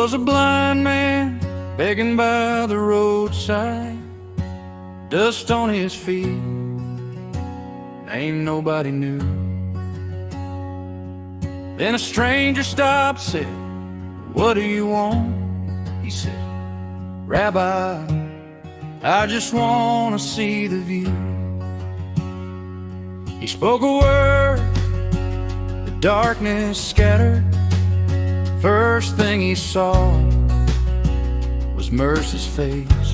was a blind man begging by the roadside, dust on his feet, ain't nobody knew. Then a stranger stopped, said, "What do you want?" He said, "Rabbi, I just want to see the view." He spoke a word, the darkness scattered. First thing he saw was Mercy's face.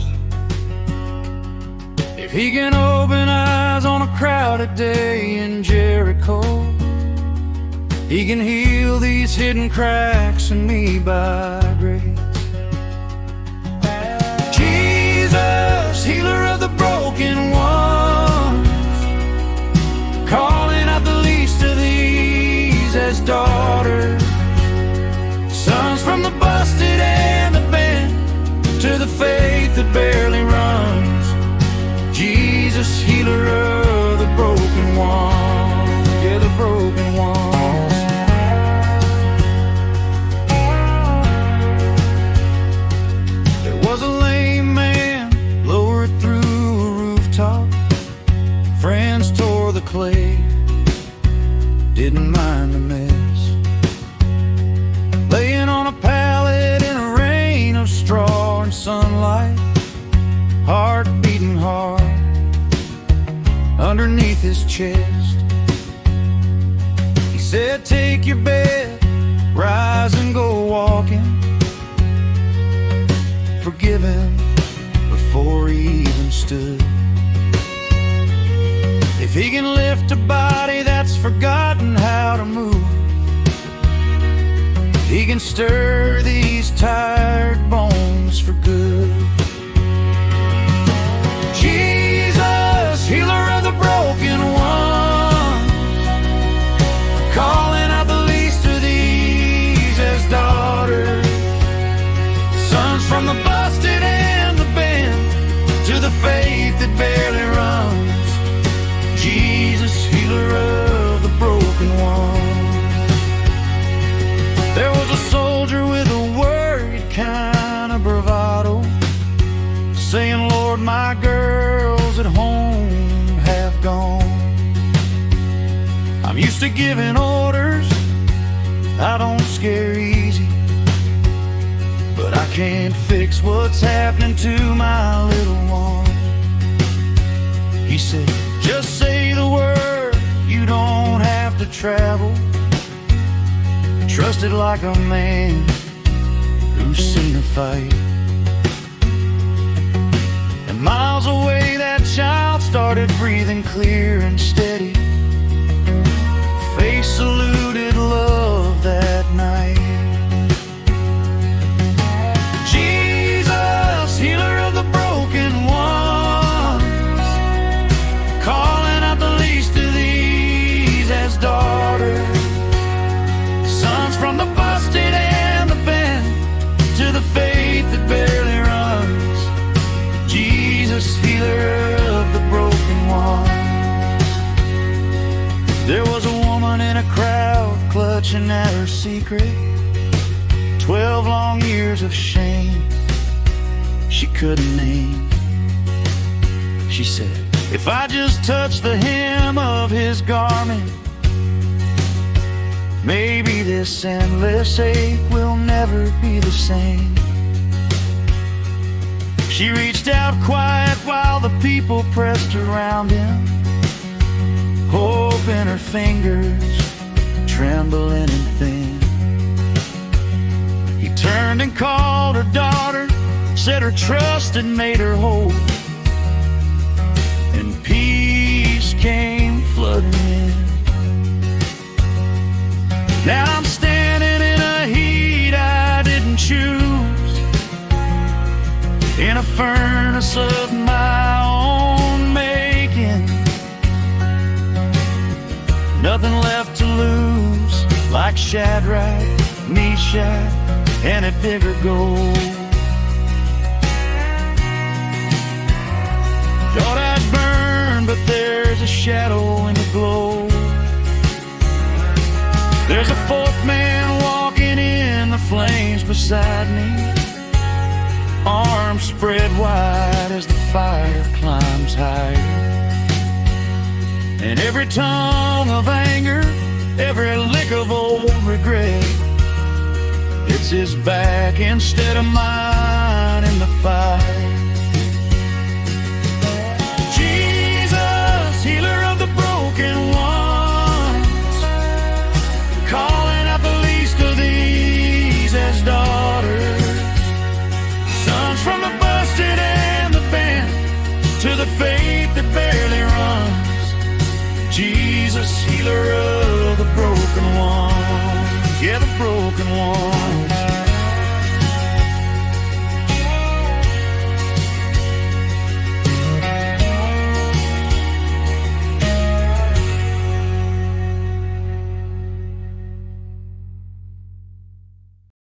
If he can open eyes on a crowded day in Jericho, he can heal these hidden cracks in me by grace. Jesus, healer of the broken ones, calling out the least of these as daughters, sons from the busted and the bent, to the faith that barely runs. Jesus, healer of the broken ones, yeah, the broken ones. There was a lame man lowered through a rooftop. Friends tore the clay, didn't mind the mess. Laying on a pallet in a rain of straw and sunlight, heart beating hard underneath his chest. He said, "Take your bed, rise and go walking." Forgive him before he even stood. If he can lift a body that's forgotten how to move, he can stir these tired bones for good. Jesus, healer of the broken ones, calling out the least of these as daughters, sons from the busted and the bent, to the faith that barely runs. Jesus, healer of the broken ones. There was a soldier with a worried kind of bravado, saying, "Lord, my girls at home have gone. I'm used to giving orders, I don't scare easy, but I can't fix what's happening to my little one." He said, "Just say the word, you don't have to travel. Trust it like a man who's seen a fight." And miles away that child started breathing clear and steady. Faith saluted love that night. Jesus, healer of the broken ones, calling out the least of these as daughters, sons from the busted and the bent, to the faith that barely runs. Jesus, healer of the broken ones. There was a woman in a crowd clutching at her secret, 12 long years of shame she couldn't name. She said, "If I just touch the hem of his garment, maybe this endless ache will never be the same." She reached out quiet while the people pressed around him, hope in her fingers, trembling and thin. He turned and called her daughter, said her trust had made her whole, and peace came flooding in. Now I'm standing in a heat I didn't choose, in a furnace of my own making. Nothing left to lose, like Shadrach, Meshach, and a bigger goal. Thought I'd burn, but there's a shadow in the glow. There's a fourth man walking in the flame. flames beside me, arms spread wide as the fire climbs higher. And every tongue of anger, every lick of old regret, it's his back instead of mine in the fight. Jesus, healer of the broken ones, calling out the least of these as daughters, sons from the busted and the bent, to the faith that barely runs. Jesus, healer of the broken ones, yeah, the broken ones.